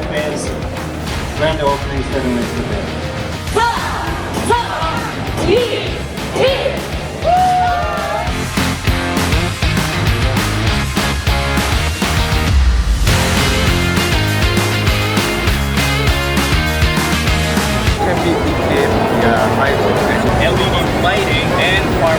IFEZ grand opening ceremony today. 4, 3, 2, 1. can be equipped via IFEZ. LED lighting and car